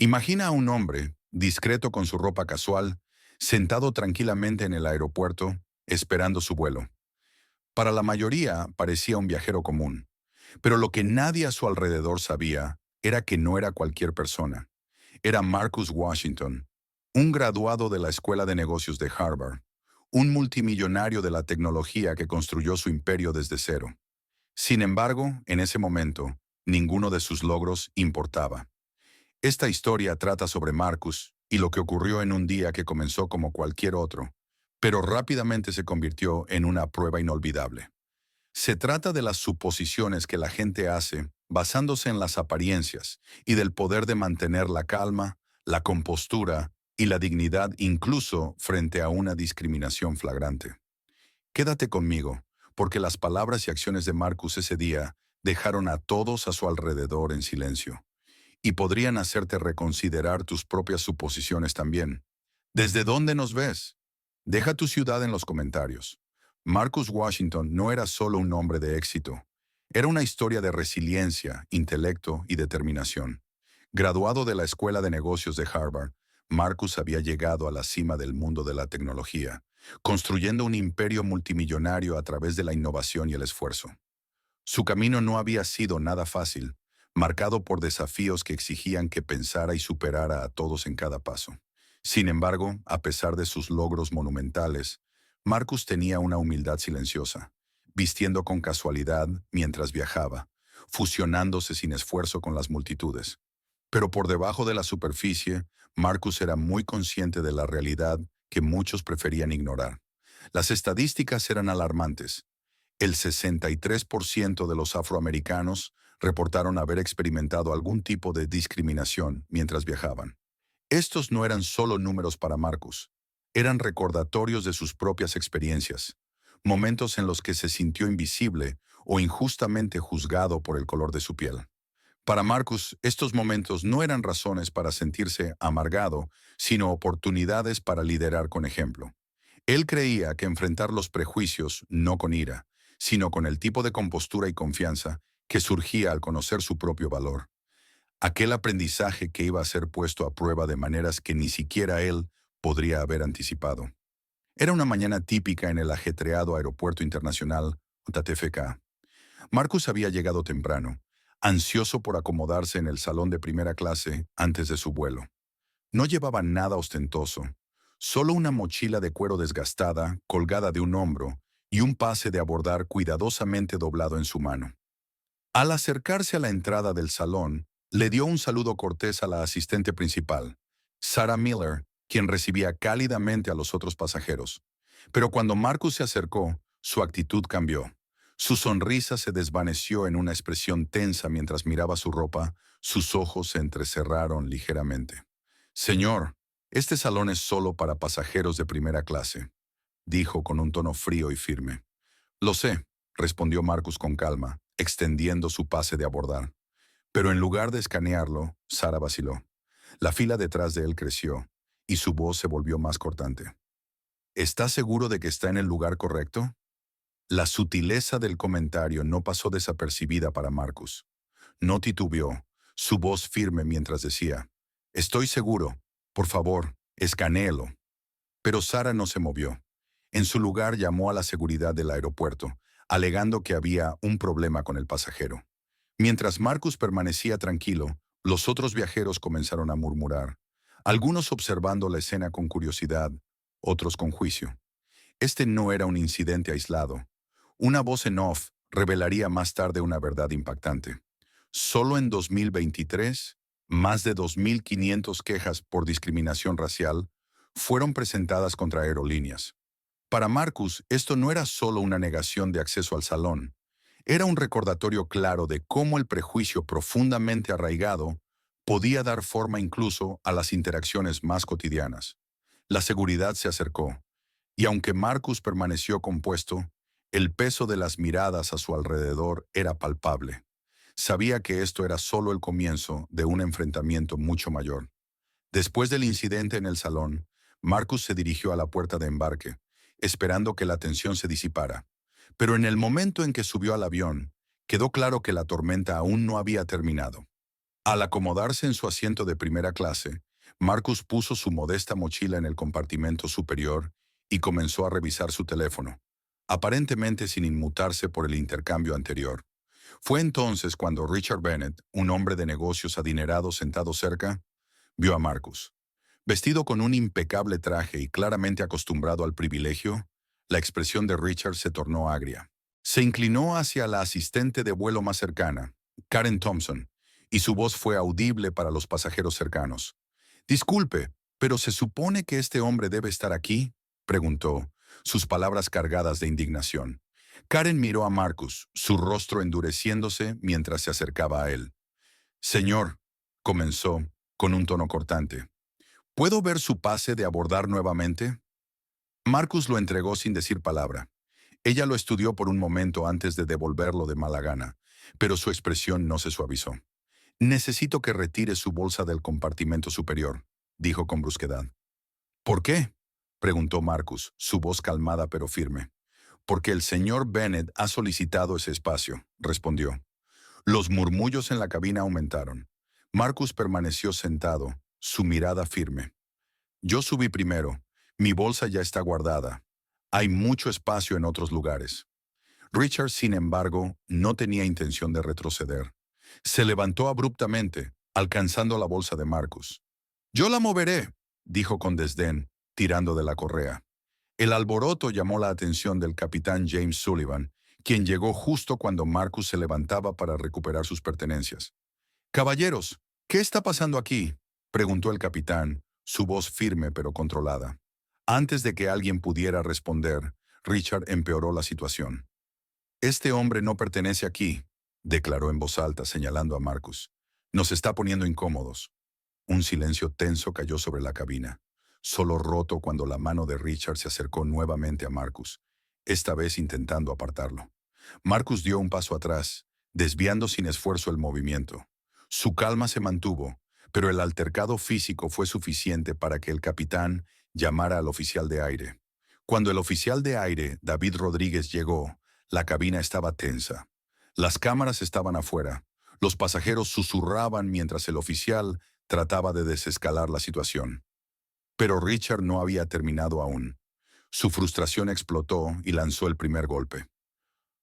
Imagina a un hombre, discreto con su ropa casual, sentado tranquilamente en el aeropuerto, esperando su vuelo. Para la mayoría parecía un viajero común, pero lo que nadie a su alrededor sabía era que no era cualquier persona. Era Marcus Washington, un graduado de la Escuela de Negocios de Harvard, un multimillonario de la tecnología que construyó su imperio desde cero. Sin embargo, en ese momento, ninguno de sus logros importaba. Esta historia trata sobre Marcus y lo que ocurrió en un día que comenzó como cualquier otro, pero rápidamente se convirtió en una prueba inolvidable. Se trata de las suposiciones que la gente hace basándose en las apariencias y del poder de mantener la calma, la compostura y la dignidad incluso frente a una discriminación flagrante. Quédate conmigo, porque las palabras y acciones de Marcus ese día dejaron a todos a su alrededor en silencio y podrían hacerte reconsiderar tus propias suposiciones también. ¿Desde dónde nos ves? Deja tu ciudad en los comentarios. Marcus Washington no era solo un hombre de éxito. Era una historia de resiliencia, intelecto y determinación. Graduado de la Escuela de Negocios de Harvard, Marcus había llegado a la cima del mundo de la tecnología, construyendo un imperio multimillonario a través de la innovación y el esfuerzo. Su camino no había sido nada fácil, marcado por desafíos que exigían que pensara y superara a todos en cada paso. Sin embargo, a pesar de sus logros monumentales, Marcus tenía una humildad silenciosa, vistiendo con casualidad mientras viajaba, fusionándose sin esfuerzo con las multitudes. Pero por debajo de la superficie, Marcus era muy consciente de la realidad que muchos preferían ignorar. Las estadísticas eran alarmantes. El 63% de los afroamericanos reportaron haber experimentado algún tipo de discriminación mientras viajaban. Estos no eran solo números para Marcus, eran recordatorios de sus propias experiencias, momentos en los que se sintió invisible o injustamente juzgado por el color de su piel. Para Marcus, estos momentos no eran razones para sentirse amargado, sino oportunidades para liderar con ejemplo. Él creía que enfrentar los prejuicios no con ira, sino con el tipo de compostura y confianza que surgía al conocer su propio valor. Aquel aprendizaje que iba a ser puesto a prueba de maneras que ni siquiera él podría haber anticipado. Era una mañana típica en el ajetreado Aeropuerto Internacional JFK. Marcus había llegado temprano, ansioso por acomodarse en el salón de primera clase antes de su vuelo. No llevaba nada ostentoso, solo una mochila de cuero desgastada colgada de un hombro y un pase de abordar cuidadosamente doblado en su mano. Al acercarse a la entrada del salón, le dio un saludo cortés a la asistente principal, Sarah Miller, quien recibía cálidamente a los otros pasajeros. Pero cuando Marcus se acercó, su actitud cambió. Su sonrisa se desvaneció en una expresión tensa mientras miraba su ropa, sus ojos se entrecerraron ligeramente. Señor, este salón es solo para pasajeros de primera clase, dijo con un tono frío y firme. Lo sé, respondió Marcus con calma, extendiendo su pase de abordar. Pero en lugar de escanearlo, Sara vaciló. La fila detrás de él creció, y su voz se volvió más cortante. ¿Estás seguro de que está en el lugar correcto? La sutileza del comentario no pasó desapercibida para Marcus. No titubeó, su voz firme mientras decía, «Estoy seguro. Por favor, escanéelo». Pero Sara no se movió. En su lugar llamó a la seguridad del aeropuerto, alegando que había un problema con el pasajero. Mientras Marcus permanecía tranquilo, los otros viajeros comenzaron a murmurar, algunos observando la escena con curiosidad, otros con juicio. Este no era un incidente aislado. Una voz en off revelaría más tarde una verdad impactante. Solo en 2023, más de 2.500 quejas por discriminación racial fueron presentadas contra aerolíneas. Para Marcus, esto no era solo una negación de acceso al salón, era un recordatorio claro de cómo el prejuicio profundamente arraigado podía dar forma incluso a las interacciones más cotidianas. La seguridad se acercó, y aunque Marcus permaneció compuesto, el peso de las miradas a su alrededor era palpable. Sabía que esto era solo el comienzo de un enfrentamiento mucho mayor. Después del incidente en el salón, Marcus se dirigió a la puerta de embarque, esperando que la tensión se disipara. Pero en el momento en que subió al avión, quedó claro que la tormenta aún no había terminado. Al acomodarse en su asiento de primera clase, Marcus puso su modesta mochila en el compartimento superior y comenzó a revisar su teléfono, aparentemente sin inmutarse por el intercambio anterior. Fue entonces cuando Richard Bennett, un hombre de negocios adinerado sentado cerca, vio a Marcus. Vestido con un impecable traje y claramente acostumbrado al privilegio, la expresión de Richard se tornó agria. Se inclinó hacia la asistente de vuelo más cercana, Karen Thompson, y su voz fue audible para los pasajeros cercanos. «Disculpe, ¿pero se supone que este hombre debe estar aquí?», preguntó, sus palabras cargadas de indignación. Karen miró a Marcus, su rostro endureciéndose mientras se acercaba a él. «Señor», comenzó, con un tono cortante, «¿puedo ver su pase de abordar nuevamente?». Marcus lo entregó sin decir palabra. Ella lo estudió por un momento antes de devolverlo de mala gana, pero su expresión no se suavizó. «Necesito que retire su bolsa del compartimento superior», dijo con brusquedad. «¿Por qué?», preguntó Marcus, su voz calmada pero firme. «Porque el señor Bennett ha solicitado ese espacio», respondió. Los murmullos en la cabina aumentaron. Marcus permaneció sentado, su mirada firme. «Yo subí primero. Mi bolsa ya está guardada. Hay mucho espacio en otros lugares». Richard, sin embargo, no tenía intención de retroceder. Se levantó abruptamente, alcanzando la bolsa de Marcus. «Yo la moveré», dijo con desdén, tirando de la correa. El alboroto llamó la atención del capitán James Sullivan, quien llegó justo cuando Marcus se levantaba para recuperar sus pertenencias. «Caballeros, ¿qué está pasando aquí?», preguntó el capitán, su voz firme pero controlada. Antes de que alguien pudiera responder, Richard empeoró la situación. «Este hombre no pertenece aquí», declaró en voz alta señalando a Marcus. «Nos está poniendo incómodos». Un silencio tenso cayó sobre la cabina, solo roto cuando la mano de Richard se acercó nuevamente a Marcus, esta vez intentando apartarlo. Marcus dio un paso atrás, desviando sin esfuerzo el movimiento. Su calma se mantuvo, pero el altercado físico fue suficiente para que el capitán llamara al oficial de aire. Cuando el oficial de aire, David Rodríguez, llegó, la cabina estaba tensa. Las cámaras estaban afuera. Los pasajeros susurraban mientras el oficial trataba de desescalar la situación. Pero Richard no había terminado aún. Su frustración explotó y lanzó el primer golpe.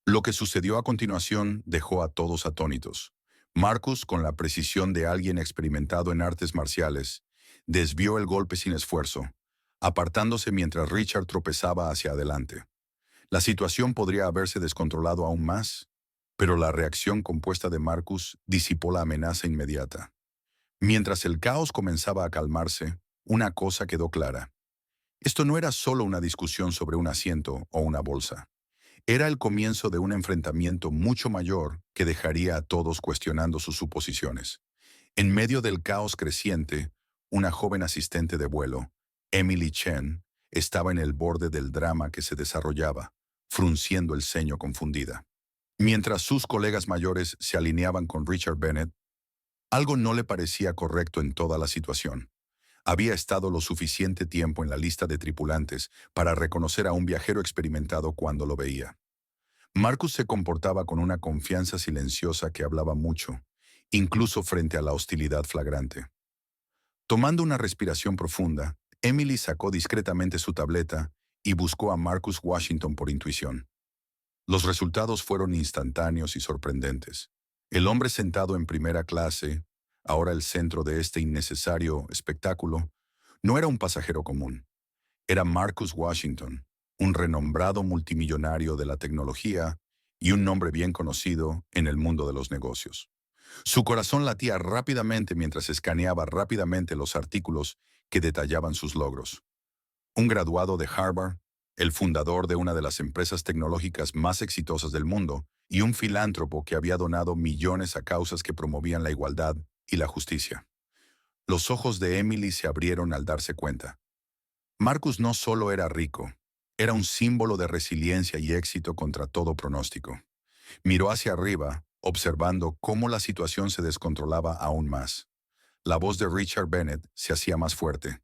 Lo que sucedió a continuación dejó a todos atónitos. Marcus, con la precisión de alguien experimentado en artes marciales, desvió el golpe sin esfuerzo, apartándose mientras Richard tropezaba hacia adelante. La situación podría haberse descontrolado aún más, pero la reacción compuesta de Marcus disipó la amenaza inmediata. Mientras el caos comenzaba a calmarse, una cosa quedó clara. Esto no era solo una discusión sobre un asiento o una bolsa. Era el comienzo de un enfrentamiento mucho mayor que dejaría a todos cuestionando sus suposiciones. En medio del caos creciente, una joven asistente de vuelo, Emily Chen, estaba en el borde del drama que se desarrollaba, frunciendo el ceño confundida. Mientras sus colegas mayores se alineaban con Richard Bennett, algo no le parecía correcto en toda la situación. Había estado lo suficiente tiempo en la lista de tripulantes para reconocer a un viajero experimentado cuando lo veía. Marcus se comportaba con una confianza silenciosa que hablaba mucho, incluso frente a la hostilidad flagrante. Tomando una respiración profunda, Emily sacó discretamente su tableta y buscó a Marcus Washington por intuición. Los resultados fueron instantáneos y sorprendentes. El hombre sentado en primera clase, ahora el centro de este innecesario espectáculo, no era un pasajero común. Era Marcus Washington, un renombrado multimillonario de la tecnología y un nombre bien conocido en el mundo de los negocios. Su corazón latía rápidamente mientras escaneaba rápidamente los artículos que detallaban sus logros. Un graduado de Harvard, el fundador de una de las empresas tecnológicas más exitosas del mundo, y un filántropo que había donado millones a causas que promovían la igualdad y la justicia. Los ojos de Emily se abrieron al darse cuenta. Marcus no solo era rico, era un símbolo de resiliencia y éxito contra todo pronóstico. Miró hacia arriba, observando cómo la situación se descontrolaba aún más. La voz de Richard Bennett se hacía más fuerte,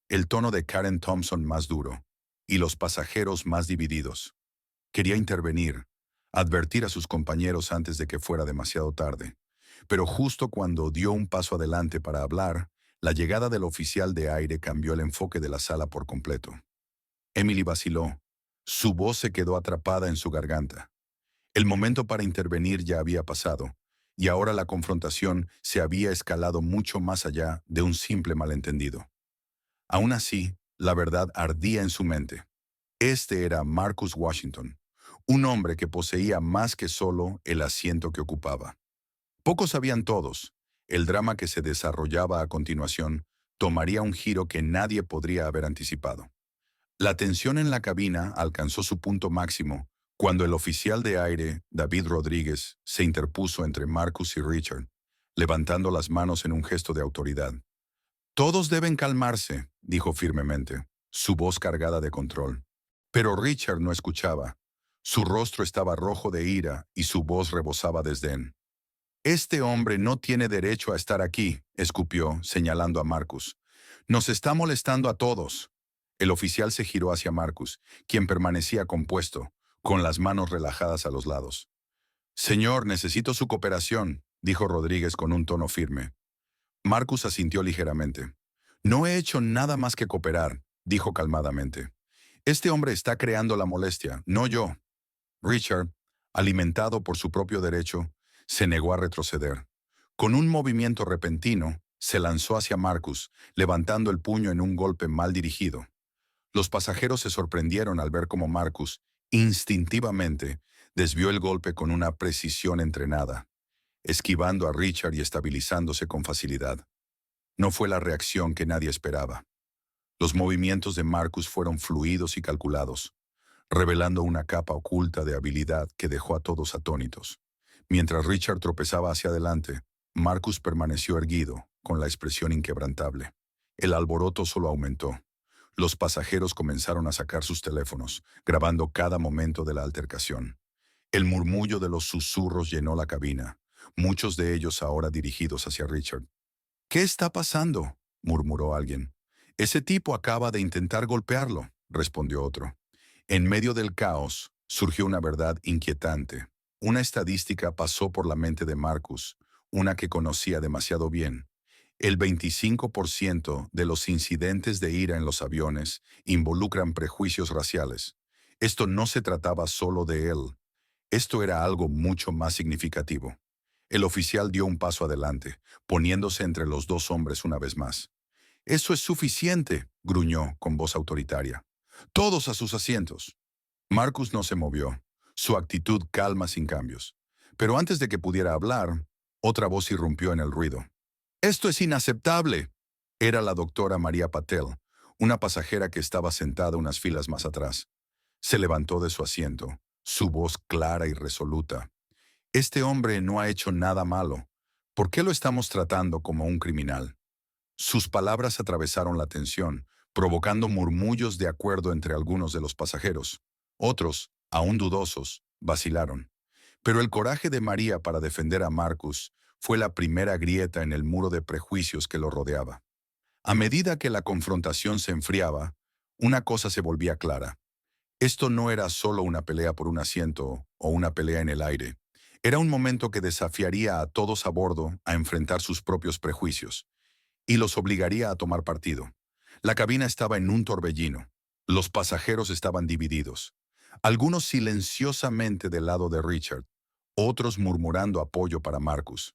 el tono de Karen Thompson más duro, y los pasajeros más divididos. Quería intervenir, advertir a sus compañeros antes de que fuera demasiado tarde. Pero justo cuando dio un paso adelante para hablar, la llegada del oficial de aire cambió el enfoque de la sala por completo. Emily vaciló. Su voz se quedó atrapada en su garganta. El momento para intervenir ya había pasado, y ahora la confrontación se había escalado mucho más allá de un simple malentendido. Aún así, la verdad ardía en su mente. Este era Marcus Washington, un hombre que poseía más que solo el asiento que ocupaba. Pocos sabían todos. El drama que se desarrollaba a continuación tomaría un giro que nadie podría haber anticipado. La tensión en la cabina alcanzó su punto máximo cuando el oficial de aire, David Rodríguez, se interpuso entre Marcus y Richard, levantando las manos en un gesto de autoridad. Todos deben calmarse, dijo firmemente, su voz cargada de control. Pero Richard no escuchaba. Su rostro estaba rojo de ira y su voz rebosaba desdén. Este hombre no tiene derecho a estar aquí, escupió, señalando a Marcus. Nos está molestando a todos. El oficial se giró hacia Marcus, quien permanecía compuesto, con las manos relajadas a los lados. Señor, necesito su cooperación, dijo Rodríguez con un tono firme. Marcus asintió ligeramente. No he hecho nada más que cooperar, dijo calmadamente. Este hombre está creando la molestia, no yo. Richard, alimentado por su propio derecho, se negó a retroceder. Con un movimiento repentino, se lanzó hacia Marcus, levantando el puño en un golpe mal dirigido. Los pasajeros se sorprendieron al ver cómo Marcus, instintivamente, desvió el golpe con una precisión entrenada, esquivando a Richard y estabilizándose con facilidad. No fue la reacción que nadie esperaba. Los movimientos de Marcus fueron fluidos y calculados, revelando una capa oculta de habilidad que dejó a todos atónitos. Mientras Richard tropezaba hacia adelante, Marcus permaneció erguido, con la expresión inquebrantable. El alboroto solo aumentó. Los pasajeros comenzaron a sacar sus teléfonos, grabando cada momento de la altercación. El murmullo de los susurros llenó la cabina, muchos de ellos ahora dirigidos hacia Richard. ¿Qué está pasando?, murmuró alguien. Ese tipo acaba de intentar golpearlo, respondió otro. En medio del caos, surgió una verdad inquietante. Una estadística pasó por la mente de Marcus, una que conocía demasiado bien. El 25% de los incidentes de ira en los aviones involucran prejuicios raciales. Esto no se trataba solo de él. Esto era algo mucho más significativo. El oficial dio un paso adelante, poniéndose entre los dos hombres una vez más. «Eso es suficiente», gruñó con voz autoritaria. «Todos a sus asientos». Marcus no se movió, su actitud calma sin cambios. Pero antes de que pudiera hablar, otra voz irrumpió en el ruido. «Esto es inaceptable». Era la doctora María Patel, una pasajera que estaba sentada unas filas más atrás. Se levantó de su asiento, su voz clara y resoluta. «Este hombre no ha hecho nada malo. ¿Por qué lo estamos tratando como un criminal?» Sus palabras atravesaron la tensión, provocando murmullos de acuerdo entre algunos de los pasajeros. Otros, aún dudosos, vacilaron. Pero el coraje de María para defender a Marcus fue la primera grieta en el muro de prejuicios que lo rodeaba. A medida que la confrontación se enfriaba, una cosa se volvía clara. Esto no era solo una pelea por un asiento o una pelea en el aire. Era un momento que desafiaría a todos a bordo a enfrentar sus propios prejuicios y los obligaría a tomar partido. La cabina estaba en un torbellino. Los pasajeros estaban divididos. Algunos silenciosamente del lado de Richard, otros murmurando apoyo para Marcus.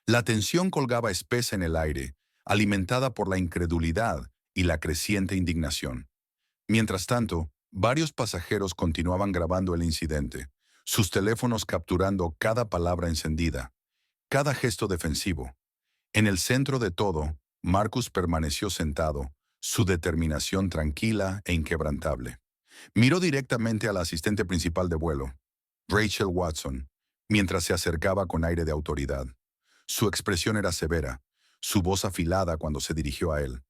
La tensión colgaba espesa en el aire, alimentada por la incredulidad y la creciente indignación. Mientras tanto, varios pasajeros continuaban grabando el incidente, sus teléfonos capturando cada palabra encendida, cada gesto defensivo. En el centro de todo, Marcus permaneció sentado, su determinación tranquila e inquebrantable. Miró directamente al asistente principal de vuelo, Rachel Watson, mientras se acercaba con aire de autoridad. Su expresión era severa, su voz afilada cuando se dirigió a él.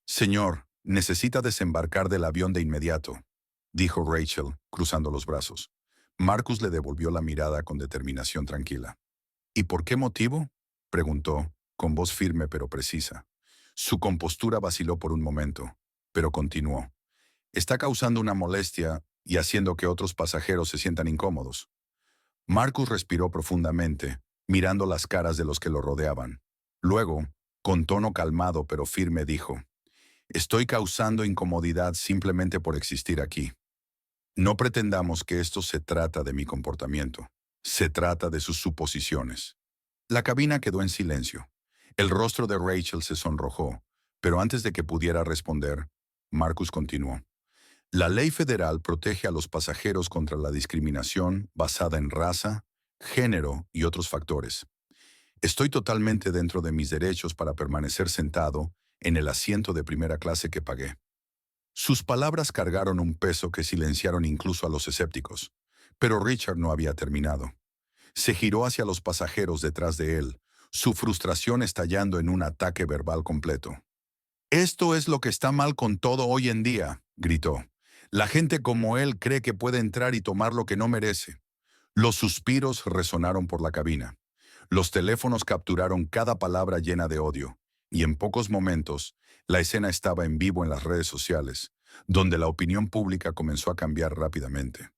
«Señor, necesita desembarcar del avión de inmediato», dijo Rachel, cruzando los brazos. Marcus le devolvió la mirada con determinación tranquila. «¿Y por qué motivo?», preguntó, con voz firme pero precisa. Su compostura vaciló por un momento, pero continuó. «Está causando una molestia y haciendo que otros pasajeros se sientan incómodos». Marcus respiró profundamente, mirando las caras de los que lo rodeaban. Luego, con tono calmado pero firme, dijo: «Estoy causando incomodidad simplemente por existir aquí. No pretendamos que esto se trata de mi comportamiento. Se trata de sus suposiciones». La cabina quedó en silencio. El rostro de Rachel se sonrojó, pero antes de que pudiera responder, Marcus continuó: «La ley federal protege a los pasajeros contra la discriminación basada en raza, género y otros factores. Estoy totalmente dentro de mis derechos para permanecer sentado en el asiento de primera clase que pagué». Sus palabras cargaron un peso que silenciaron incluso a los escépticos. Pero Richard no había terminado. Se giró hacia los pasajeros detrás de él, su frustración estallando en un ataque verbal completo. «Esto es lo que está mal con todo hoy en día», gritó. «La gente como él cree que puede entrar y tomar lo que no merece». Los suspiros resonaron por la cabina. Los teléfonos capturaron cada palabra llena de odio, y en pocos momentos, la escena estaba en vivo en las redes sociales, donde la opinión pública comenzó a cambiar rápidamente.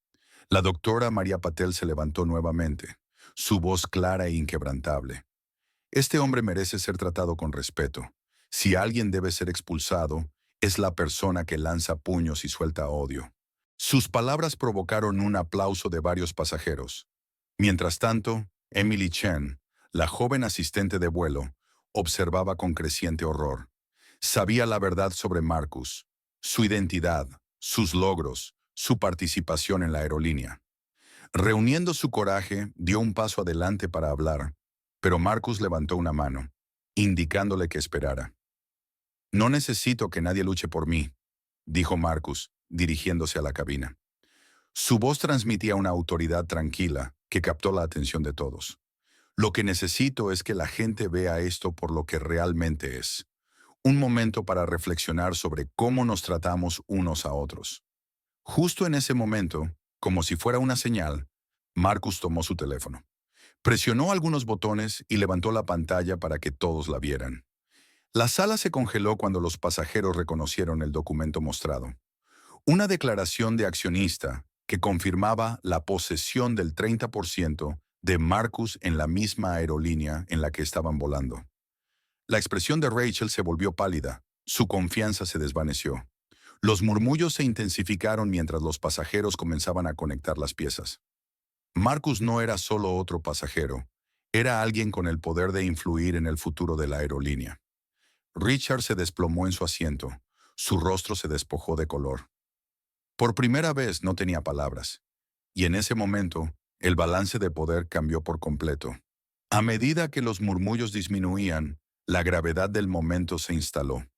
La doctora María Patel se levantó nuevamente, su voz clara e inquebrantable. «Este hombre merece ser tratado con respeto. Si alguien debe ser expulsado, es la persona que lanza puños y suelta odio». Sus palabras provocaron un aplauso de varios pasajeros. Mientras tanto, Emily Chen, la joven asistente de vuelo, observaba con creciente horror. Sabía la verdad sobre Marcus, su identidad, sus logros, su participación en la aerolínea. Reuniendo su coraje, dio un paso adelante para hablar, pero Marcus levantó una mano, indicándole que esperara. «No necesito que nadie luche por mí», dijo Marcus, dirigiéndose a la cabina. Su voz transmitía una autoridad tranquila que captó la atención de todos. «Lo que necesito es que la gente vea esto por lo que realmente es. Un momento para reflexionar sobre cómo nos tratamos unos a otros». Justo en ese momento, como si fuera una señal, Marcus tomó su teléfono. Presionó algunos botones y levantó la pantalla para que todos la vieran. La sala se congeló cuando los pasajeros reconocieron el documento mostrado. Una declaración de accionista que confirmaba la posesión del 30% de Marcus en la misma aerolínea en la que estaban volando. La expresión de Rachel se volvió pálida, su confianza se desvaneció. Los murmullos se intensificaron mientras los pasajeros comenzaban a conectar las piezas. Marcus no era solo otro pasajero, era alguien con el poder de influir en el futuro de la aerolínea. Richard se desplomó en su asiento, su rostro se despojó de color. Por primera vez no tenía palabras, y en ese momento el balance de poder cambió por completo. A medida que los murmullos disminuían, la gravedad del momento se instaló.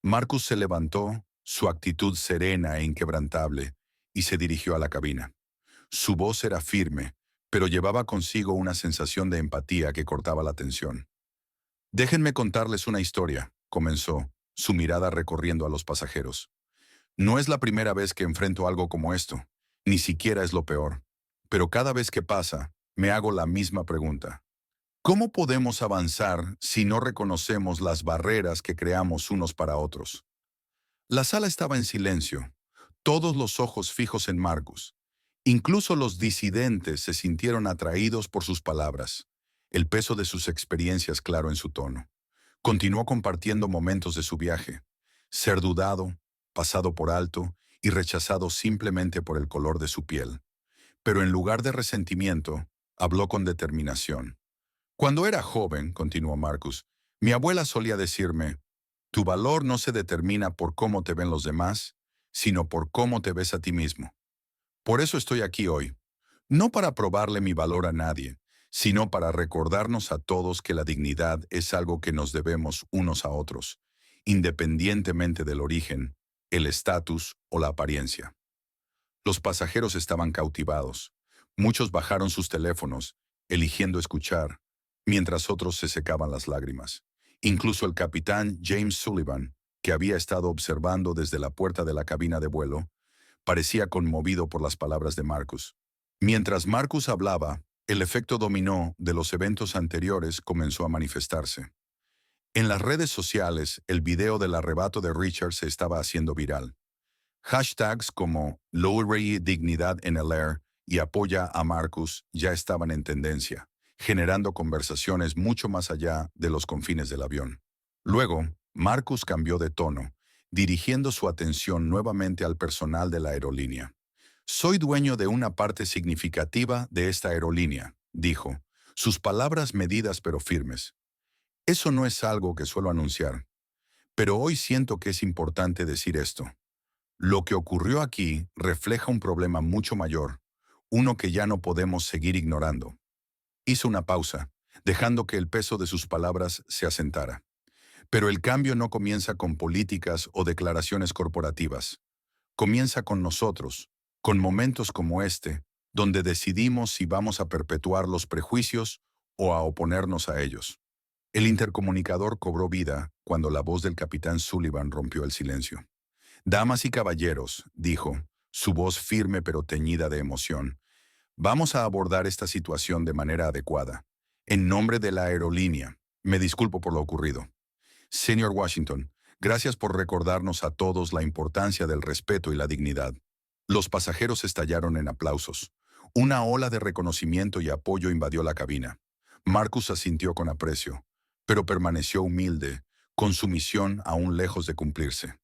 Marcus se levantó, su actitud serena e inquebrantable, y se dirigió a la cabina. Su voz era firme, pero llevaba consigo una sensación de empatía que cortaba la tensión. «Déjenme contarles una historia», comenzó, su mirada recorriendo a los pasajeros. «No es la primera vez que enfrento algo como esto, ni siquiera es lo peor. Pero cada vez que pasa, me hago la misma pregunta. ¿Cómo podemos avanzar si no reconocemos las barreras que creamos unos para otros?» La sala estaba en silencio, todos los ojos fijos en Marcus. Incluso los disidentes se sintieron atraídos por sus palabras, el peso de sus experiencias claro en su tono. Continuó compartiendo momentos de su viaje, ser dudado, pasado por alto y rechazado simplemente por el color de su piel. Pero en lugar de resentimiento, habló con determinación. «Cuando era joven», continuó Marcus, «mi abuela solía decirme: tu valor no se determina por cómo te ven los demás, sino por cómo te ves a ti mismo. Por eso estoy aquí hoy, no para probarle mi valor a nadie, sino para recordarnos a todos que la dignidad es algo que nos debemos unos a otros, independientemente del origen, el estatus o la apariencia». Los pasajeros estaban cautivados. Muchos bajaron sus teléfonos, eligiendo escuchar, mientras otros se secaban las lágrimas. Incluso el capitán James Sullivan, que había estado observando desde la puerta de la cabina de vuelo, parecía conmovido por las palabras de Marcus. Mientras Marcus hablaba, el efecto dominó de los eventos anteriores comenzó a manifestarse. En las redes sociales, el video del arrebato de Richard se estaba haciendo viral. Hashtags como Lowry Dignidad en el Air y Apoya a Marcus ya estaban en tendencia, generando conversaciones mucho más allá de los confines del avión. Luego, Marcus cambió de tono, dirigiendo su atención nuevamente al personal de la aerolínea. Soy dueño de una parte significativa de esta aerolínea, dijo, sus palabras medidas pero firmes. Eso no es algo que suelo anunciar, pero hoy siento que es importante decir esto. Lo que ocurrió aquí refleja un problema mucho mayor, uno que ya no podemos seguir ignorando. Hizo una pausa, dejando que el peso de sus palabras se asentara. Pero el cambio no comienza con políticas o declaraciones corporativas. Comienza con nosotros, con momentos como este, donde decidimos si vamos a perpetuar los prejuicios o a oponernos a ellos. El intercomunicador cobró vida cuando la voz del capitán Sullivan rompió el silencio. Damas y caballeros, dijo, su voz firme pero teñida de emoción, vamos a abordar esta situación de manera adecuada. En nombre de la aerolínea, me disculpo por lo ocurrido. Señor Washington, gracias por recordarnos a todos la importancia del respeto y la dignidad. Los pasajeros estallaron en aplausos. Una ola de reconocimiento y apoyo invadió la cabina. Marcus asintió con aprecio, pero permaneció humilde, con su misión aún lejos de cumplirse.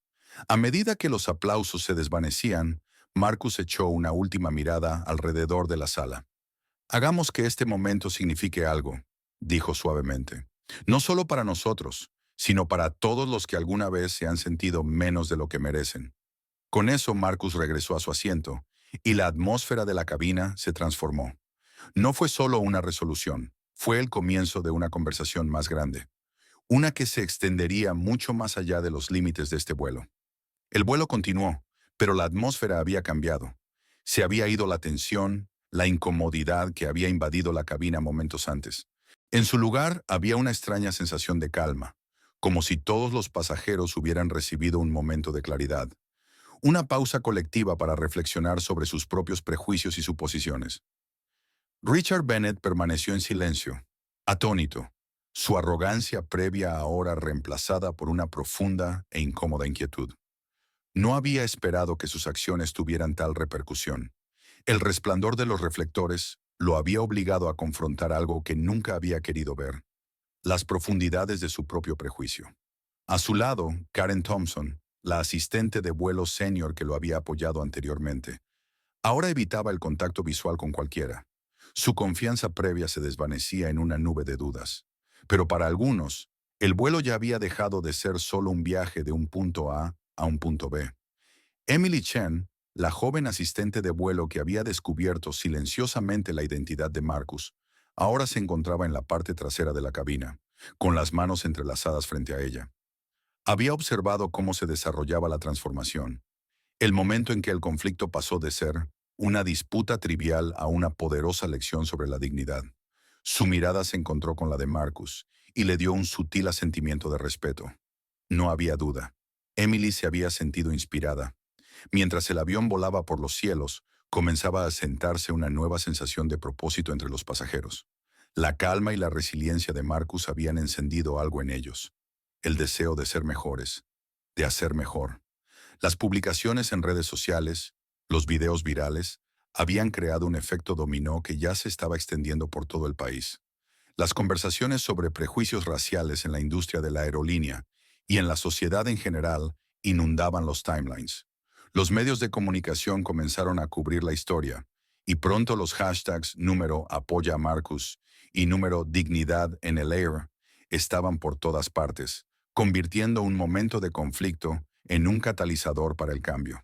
A medida que los aplausos se desvanecían, Marcus echó una última mirada alrededor de la sala. Hagamos que este momento signifique algo, dijo suavemente. No solo para nosotros, sino para todos los que alguna vez se han sentido menos de lo que merecen. Con eso Marcus regresó a su asiento, y la atmósfera de la cabina se transformó. No fue solo una resolución, fue el comienzo de una conversación más grande, una que se extendería mucho más allá de los límites de este vuelo. El vuelo continuó, pero la atmósfera había cambiado. Se había ido la tensión, la incomodidad que había invadido la cabina momentos antes. En su lugar había una extraña sensación de calma, como si todos los pasajeros hubieran recibido un momento de claridad. Una pausa colectiva para reflexionar sobre sus propios prejuicios y suposiciones. Richard Bennett permaneció en silencio, atónito, su arrogancia previa ahora reemplazada por una profunda e incómoda inquietud. No había esperado que sus acciones tuvieran tal repercusión. El resplandor de los reflectores lo había obligado a confrontar algo que nunca había querido ver, las profundidades de su propio prejuicio. A su lado, Karen Thompson, la asistente de vuelo senior que lo había apoyado anteriormente, ahora evitaba el contacto visual con cualquiera. Su confianza previa se desvanecía en una nube de dudas. Pero para algunos, el vuelo ya había dejado de ser solo un viaje de un punto A un punto B. Emily Chen, la joven asistente de vuelo que había descubierto silenciosamente la identidad de Marcus, ahora se encontraba en la parte trasera de la cabina, con las manos entrelazadas frente a ella. Había observado cómo se desarrollaba la transformación, el momento en que el conflicto pasó de ser una disputa trivial a una poderosa lección sobre la dignidad. Su mirada se encontró con la de Marcus y le dio un sutil asentimiento de respeto. No había duda. Emily se había sentido inspirada. Mientras el avión volaba por los cielos, comenzaba a sentarse una nueva sensación de propósito entre los pasajeros. La calma y la resiliencia de Marcus habían encendido algo en ellos. El deseo de ser mejores, de hacer mejor. Las publicaciones en redes sociales, los videos virales, habían creado un efecto dominó que ya se estaba extendiendo por todo el país. Las conversaciones sobre prejuicios raciales en la industria de la aerolínea y en la sociedad en general inundaban los timelines. Los medios de comunicación comenzaron a cubrir la historia, y pronto los hashtags número apoya a Marcus y número dignidad en el air estaban por todas partes, convirtiendo un momento de conflicto en un catalizador para el cambio.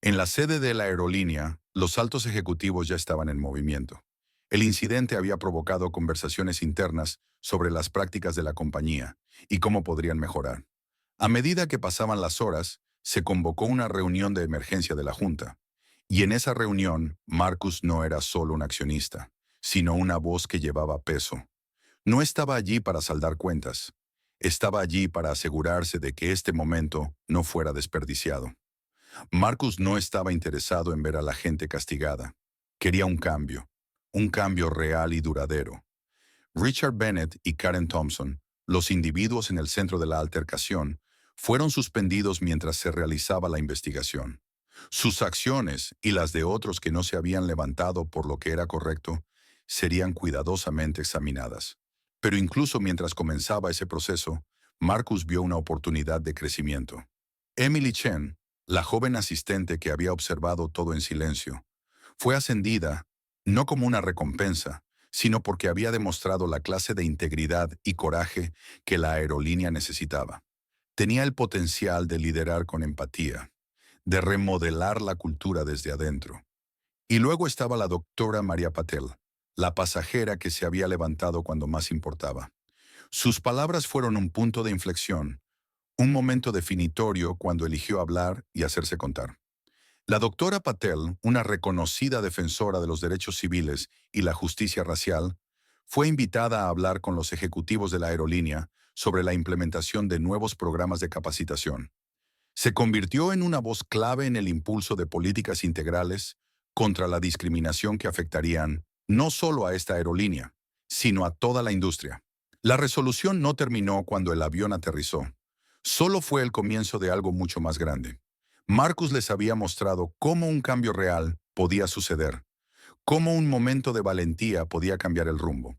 En la sede de la aerolínea, los altos ejecutivos ya estaban en movimiento. El incidente había provocado conversaciones internas sobre las prácticas de la compañía y cómo podrían mejorar. A medida que pasaban las horas, se convocó una reunión de emergencia de la Junta. Y en esa reunión, Marcus no era solo un accionista, sino una voz que llevaba peso. No estaba allí para saldar cuentas. Estaba allí para asegurarse de que este momento no fuera desperdiciado. Marcus no estaba interesado en ver a la gente castigada. Quería un cambio real y duradero. Richard Bennett y Karen Thompson, los individuos en el centro de la altercación, fueron suspendidos mientras se realizaba la investigación. Sus acciones y las de otros que no se habían levantado por lo que era correcto serían cuidadosamente examinadas. Pero incluso mientras comenzaba ese proceso, Marcus vio una oportunidad de crecimiento. Emily Chen, la joven asistente que había observado todo en silencio, fue ascendida no como una recompensa, sino porque había demostrado la clase de integridad y coraje que la aerolínea necesitaba. Tenía el potencial de liderar con empatía, de remodelar la cultura desde adentro. Y luego estaba la doctora María Patel, la pasajera que se había levantado cuando más importaba. Sus palabras fueron un punto de inflexión, un momento definitorio cuando eligió hablar y hacerse contar. La doctora Patel, una reconocida defensora de los derechos civiles y la justicia racial, fue invitada a hablar con los ejecutivos de la aerolínea sobre la implementación de nuevos programas de capacitación. Se convirtió en una voz clave en el impulso de políticas integrales contra la discriminación que afectarían no solo a esta aerolínea, sino a toda la industria. La resolución no terminó cuando el avión aterrizó. Solo fue el comienzo de algo mucho más grande. Marcus les había mostrado cómo un cambio real podía suceder, cómo un momento de valentía podía cambiar el rumbo.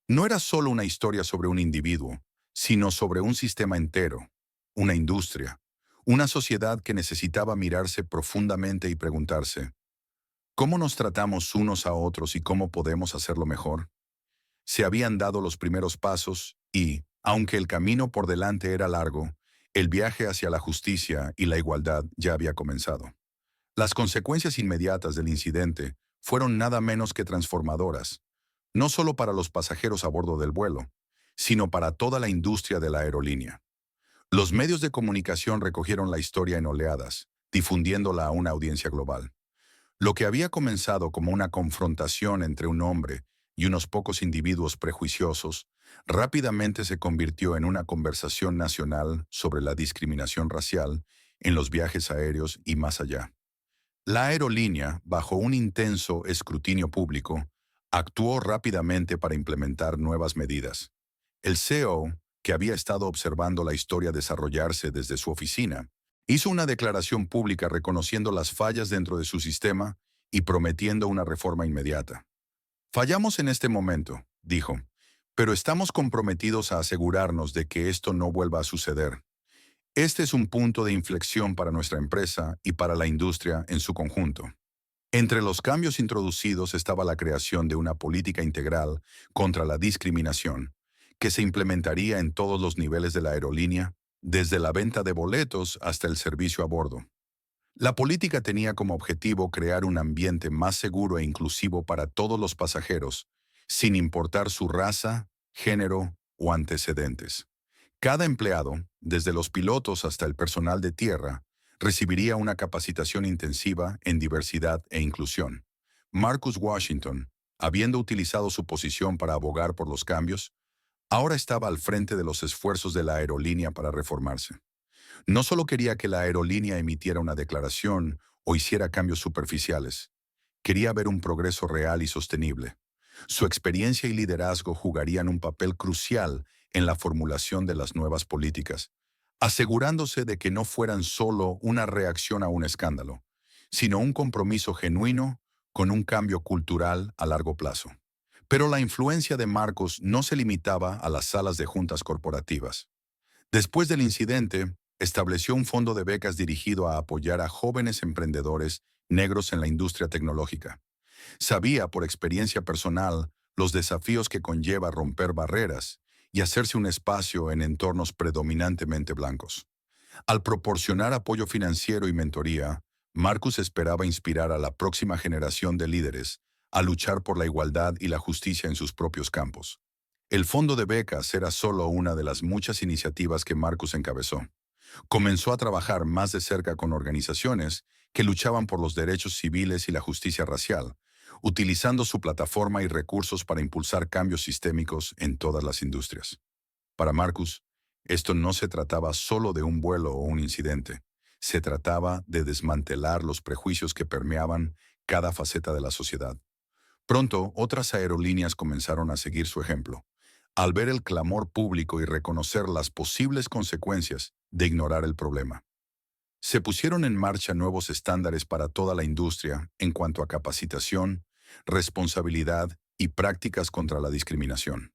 No era solo una historia sobre un individuo, sino sobre un sistema entero, una industria, una sociedad que necesitaba mirarse profundamente y preguntarse, ¿cómo nos tratamos unos a otros y cómo podemos hacerlo mejor? Se habían dado los primeros pasos y, aunque el camino por delante era largo, el viaje hacia la justicia y la igualdad ya había comenzado. Las consecuencias inmediatas del incidente fueron nada menos que transformadoras, no solo para los pasajeros a bordo del vuelo, sino para toda la industria de la aerolínea. Los medios de comunicación recogieron la historia en oleadas, difundiéndola a una audiencia global. Lo que había comenzado como una confrontación entre un hombre y unos pocos individuos prejuiciosos, rápidamente se convirtió en una conversación nacional sobre la discriminación racial en los viajes aéreos y más allá. La aerolínea, bajo un intenso escrutinio público, actuó rápidamente para implementar nuevas medidas. El CEO, que había estado observando la historia desarrollarse desde su oficina, hizo una declaración pública reconociendo las fallas dentro de su sistema y prometiendo una reforma inmediata. Fallamos en este momento, dijo, pero estamos comprometidos a asegurarnos de que esto no vuelva a suceder. Este es un punto de inflexión para nuestra empresa y para la industria en su conjunto. Entre los cambios introducidos estaba la creación de una política integral contra la discriminación, que se implementaría en todos los niveles de la aerolínea, desde la venta de boletos hasta el servicio a bordo. La política tenía como objetivo crear un ambiente más seguro e inclusivo para todos los pasajeros, sin importar su raza, género o antecedentes. Cada empleado, desde los pilotos hasta el personal de tierra, recibiría una capacitación intensiva en diversidad e inclusión. Marcus Washington, habiendo utilizado su posición para abogar por los cambios, ahora estaba al frente de los esfuerzos de la aerolínea para reformarse. No solo quería que la aerolínea emitiera una declaración o hiciera cambios superficiales, quería ver un progreso real y sostenible. Su experiencia y liderazgo jugarían un papel crucial en la formulación de las nuevas políticas, asegurándose de que no fueran solo una reacción a un escándalo, sino un compromiso genuino con un cambio cultural a largo plazo. Pero la influencia de Marcos no se limitaba a las salas de juntas corporativas. Después del incidente, estableció un fondo de becas dirigido a apoyar a jóvenes emprendedores negros en la industria tecnológica. Sabía por experiencia personal los desafíos que conlleva romper barreras y hacerse un espacio en entornos predominantemente blancos. Al proporcionar apoyo financiero y mentoría, Marcus esperaba inspirar a la próxima generación de líderes a luchar por la igualdad y la justicia en sus propios campos. El fondo de becas era solo una de las muchas iniciativas que Marcus encabezó. Comenzó a trabajar más de cerca con organizaciones que luchaban por los derechos civiles y la justicia racial, utilizando su plataforma y recursos para impulsar cambios sistémicos en todas las industrias. Para Marcus, esto no se trataba solo de un vuelo o un incidente. Se trataba de desmantelar los prejuicios que permeaban cada faceta de la sociedad. Pronto, otras aerolíneas comenzaron a seguir su ejemplo, al ver el clamor público y reconocer las posibles consecuencias de ignorar el problema. Se pusieron en marcha nuevos estándares para toda la industria en cuanto a capacitación, responsabilidad y prácticas contra la discriminación.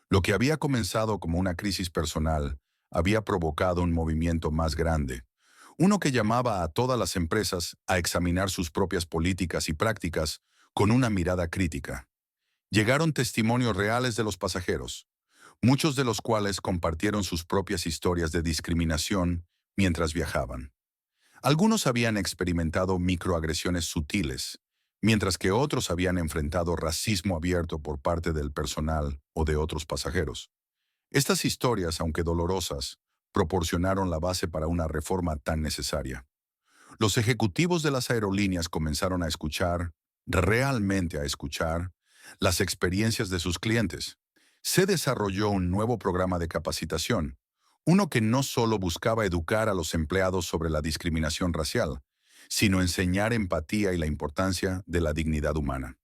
Lo que había comenzado como una crisis personal había provocado un movimiento más grande, uno que llamaba a todas las empresas a examinar sus propias políticas y prácticas con una mirada crítica. Llegaron testimonios reales de los pasajeros, muchos de los cuales compartieron sus propias historias de discriminación mientras viajaban. Algunos habían experimentado microagresiones sutiles, mientras que otros habían enfrentado racismo abierto por parte del personal o de otros pasajeros. Estas historias, aunque dolorosas, proporcionaron la base para una reforma tan necesaria. Los ejecutivos de las aerolíneas comenzaron a escuchar, realmente a escuchar, las experiencias de sus clientes. Se desarrolló un nuevo programa de capacitación, uno que no solo buscaba educar a los empleados sobre la discriminación racial, sino enseñar empatía y la importancia de la dignidad humana.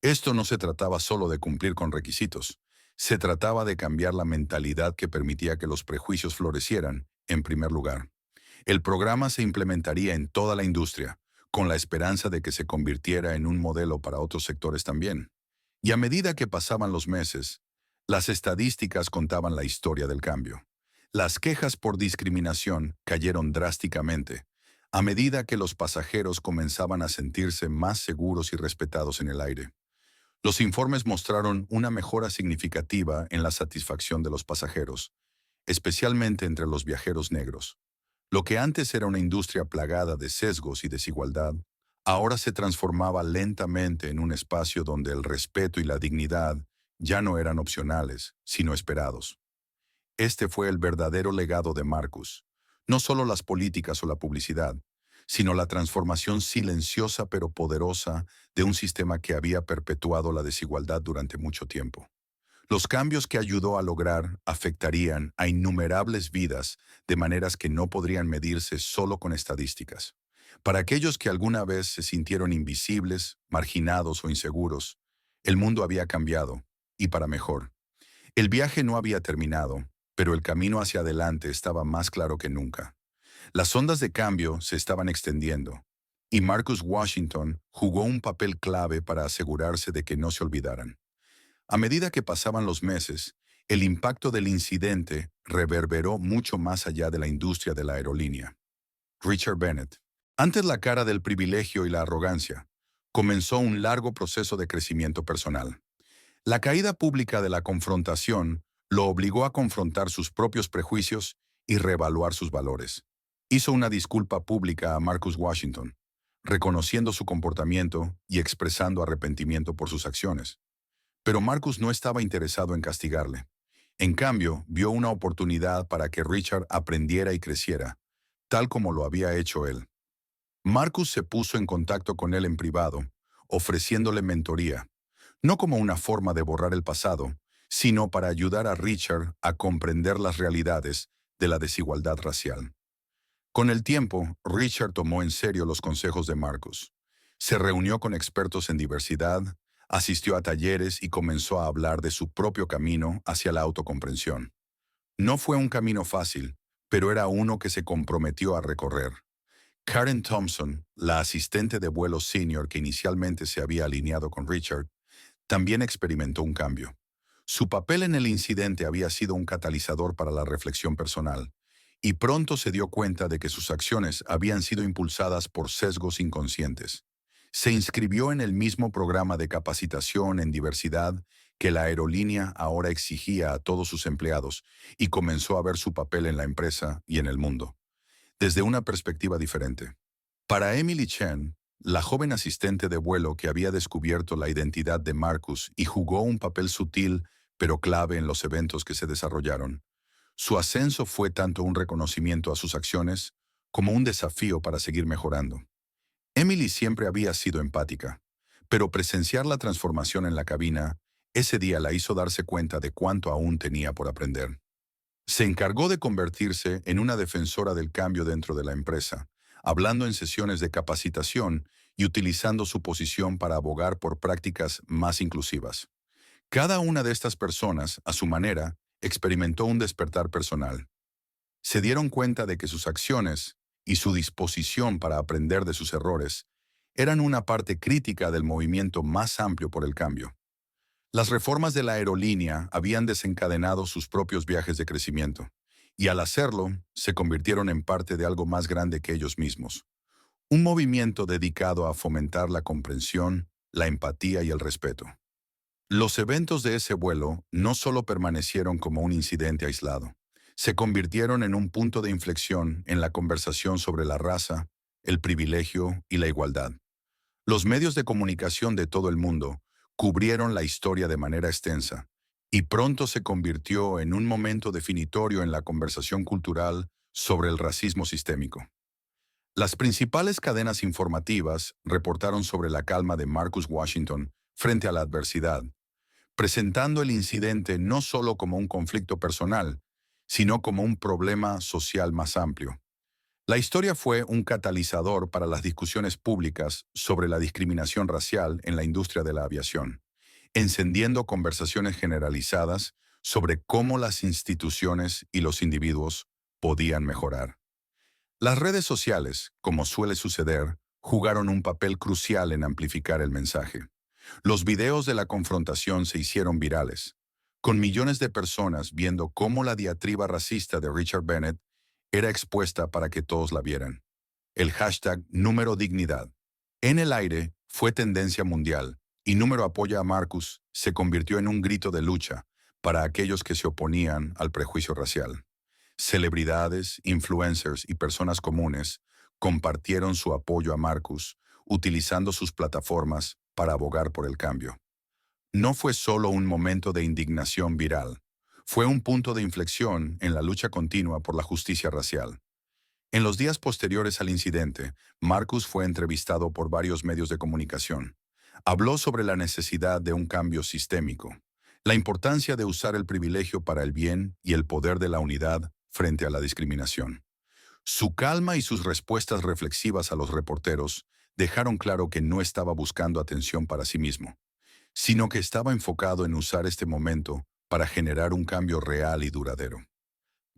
Esto no se trataba solo de cumplir con requisitos, se trataba de cambiar la mentalidad que permitía que los prejuicios florecieran, en primer lugar. El programa se implementaría en toda la industria, con la esperanza de que se convirtiera en un modelo para otros sectores también. Y a medida que pasaban los meses, las estadísticas contaban la historia del cambio. Las quejas por discriminación cayeron drásticamente, a medida que los pasajeros comenzaban a sentirse más seguros y respetados en el aire. Los informes mostraron una mejora significativa en la satisfacción de los pasajeros, especialmente entre los viajeros negros. Lo que antes era una industria plagada de sesgos y desigualdad, ahora se transformaba lentamente en un espacio donde el respeto y la dignidad ya no eran opcionales, sino esperados. Este fue el verdadero legado de Marcus, no solo las políticas o la publicidad, sino la transformación silenciosa pero poderosa de un sistema que había perpetuado la desigualdad durante mucho tiempo. Los cambios que ayudó a lograr afectarían a innumerables vidas de maneras que no podrían medirse solo con estadísticas. Para aquellos que alguna vez se sintieron invisibles, marginados o inseguros, el mundo había cambiado, y para mejor. El viaje no había terminado, pero el camino hacia adelante estaba más claro que nunca. Las ondas de cambio se estaban extendiendo, y Marcus Washington jugó un papel clave para asegurarse de que no se olvidaran. A medida que pasaban los meses, el impacto del incidente reverberó mucho más allá de la industria de la aerolínea. Richard Bennett, antes la cara del privilegio y la arrogancia, comenzó un largo proceso de crecimiento personal. La caída pública de la confrontación lo obligó a confrontar sus propios prejuicios y reevaluar sus valores. Hizo una disculpa pública a Marcus Washington, reconociendo su comportamiento y expresando arrepentimiento por sus acciones. Pero Marcus no estaba interesado en castigarle. En cambio, vio una oportunidad para que Richard aprendiera y creciera, tal como lo había hecho él. Marcus se puso en contacto con él en privado, ofreciéndole mentoría, no como una forma de borrar el pasado, sino para ayudar a Richard a comprender las realidades de la desigualdad racial. Con el tiempo, Richard tomó en serio los consejos de Marcus. Se reunió con expertos en diversidad, asistió a talleres y comenzó a hablar de su propio camino hacia la autocomprensión. No fue un camino fácil, pero era uno que se comprometió a recorrer. Karen Thompson, la asistente de vuelo senior que inicialmente se había alineado con Richard, también experimentó un cambio. Su papel en el incidente había sido un catalizador para la reflexión personal, y pronto se dio cuenta de que sus acciones habían sido impulsadas por sesgos inconscientes. Se inscribió en el mismo programa de capacitación en diversidad que la aerolínea ahora exigía a todos sus empleados y comenzó a ver su papel en la empresa y en el mundo, desde una perspectiva diferente. Para Emily Chen, la joven asistente de vuelo que había descubierto la identidad de Marcus y jugó un papel sutil pero clave en los eventos que se desarrollaron, su ascenso fue tanto un reconocimiento a sus acciones como un desafío para seguir mejorando. Emily siempre había sido empática, pero presenciar la transformación en la cabina ese día la hizo darse cuenta de cuánto aún tenía por aprender. Se encargó de convertirse en una defensora del cambio dentro de la empresa, hablando en sesiones de capacitación y utilizando su posición para abogar por prácticas más inclusivas. Cada una de estas personas, a su manera, experimentó un despertar personal. Se dieron cuenta de que sus acciones y su disposición para aprender de sus errores eran una parte crítica del movimiento más amplio por el cambio. Las reformas de la aerolínea habían desencadenado sus propios viajes de crecimiento, y al hacerlo, se convirtieron en parte de algo más grande que ellos mismos. Un movimiento dedicado a fomentar la comprensión, la empatía y el respeto. Los eventos de ese vuelo no solo permanecieron como un incidente aislado, se convirtieron en un punto de inflexión en la conversación sobre la raza, el privilegio y la igualdad. Los medios de comunicación de todo el mundo cubrieron la historia de manera extensa, y pronto se convirtió en un momento definitorio en la conversación cultural sobre el racismo sistémico. Las principales cadenas informativas reportaron sobre la calma de Marcus Washington frente a la adversidad, presentando el incidente no solo como un conflicto personal, sino como un problema social más amplio. La historia fue un catalizador para las discusiones públicas sobre la discriminación racial en la industria de la aviación, encendiendo conversaciones generalizadas sobre cómo las instituciones y los individuos podían mejorar. Las redes sociales, como suele suceder, jugaron un papel crucial en amplificar el mensaje. Los videos de la confrontación se hicieron virales, con millones de personas viendo cómo la diatriba racista de Richard Bennett era expuesta para que todos la vieran. El hashtag número dignidad en el aire fue tendencia mundial, y número apoya a Marcus se convirtió en un grito de lucha para aquellos que se oponían al prejuicio racial. Celebridades, influencers y personas comunes compartieron su apoyo a Marcus, utilizando sus plataformas para abogar por el cambio. No fue solo un momento de indignación viral, fue un punto de inflexión en la lucha continua por la justicia racial. En los días posteriores al incidente, Marcus fue entrevistado por varios medios de comunicación. Habló sobre la necesidad de un cambio sistémico, la importancia de usar el privilegio para el bien y el poder de la unidad frente a la discriminación. Su calma y sus respuestas reflexivas a los reporteros dejaron claro que no estaba buscando atención para sí mismo, sino que estaba enfocado en usar este momento para generar un cambio real y duradero.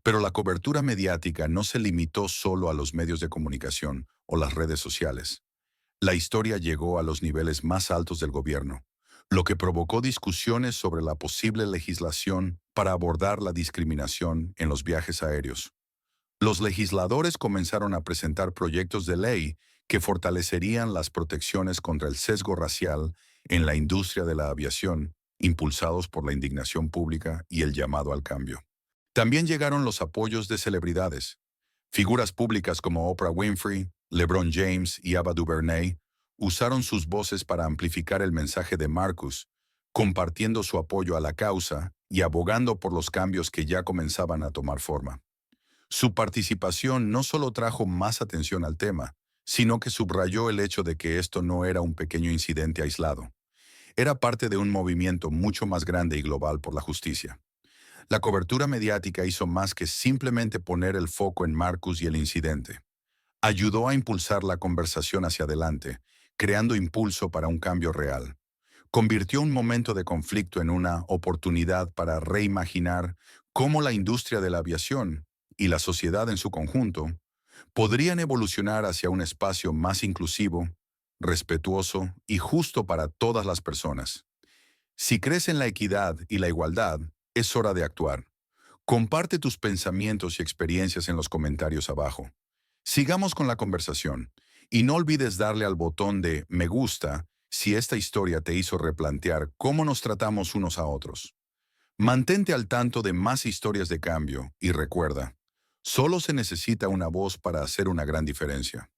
Pero la cobertura mediática no se limitó solo a los medios de comunicación o las redes sociales. La historia llegó a los niveles más altos del gobierno, lo que provocó discusiones sobre la posible legislación para abordar la discriminación en los viajes aéreos. Los legisladores comenzaron a presentar proyectos de ley que fortalecerían las protecciones contra el sesgo racial en la industria de la aviación, impulsados por la indignación pública y el llamado al cambio. También llegaron los apoyos de celebridades. Figuras públicas como Oprah Winfrey, LeBron James y Ava DuVernay usaron sus voces para amplificar el mensaje de Marcus, compartiendo su apoyo a la causa y abogando por los cambios que ya comenzaban a tomar forma. Su participación no solo trajo más atención al tema, sino que subrayó el hecho de que esto no era un pequeño incidente aislado. Era parte de un movimiento mucho más grande y global por la justicia. La cobertura mediática hizo más que simplemente poner el foco en Marcus y el incidente. Ayudó a impulsar la conversación hacia adelante, creando impulso para un cambio real. Convirtió un momento de conflicto en una oportunidad para reimaginar cómo la industria de la aviación y la sociedad en su conjunto podrían evolucionar hacia un espacio más inclusivo, respetuoso y justo para todas las personas. Si crees en la equidad y la igualdad, es hora de actuar. Comparte tus pensamientos y experiencias en los comentarios abajo. Sigamos con la conversación y no olvides darle al botón de me gusta si esta historia te hizo replantear cómo nos tratamos unos a otros. Mantente al tanto de más historias de cambio y recuerda, solo se necesita una voz para hacer una gran diferencia.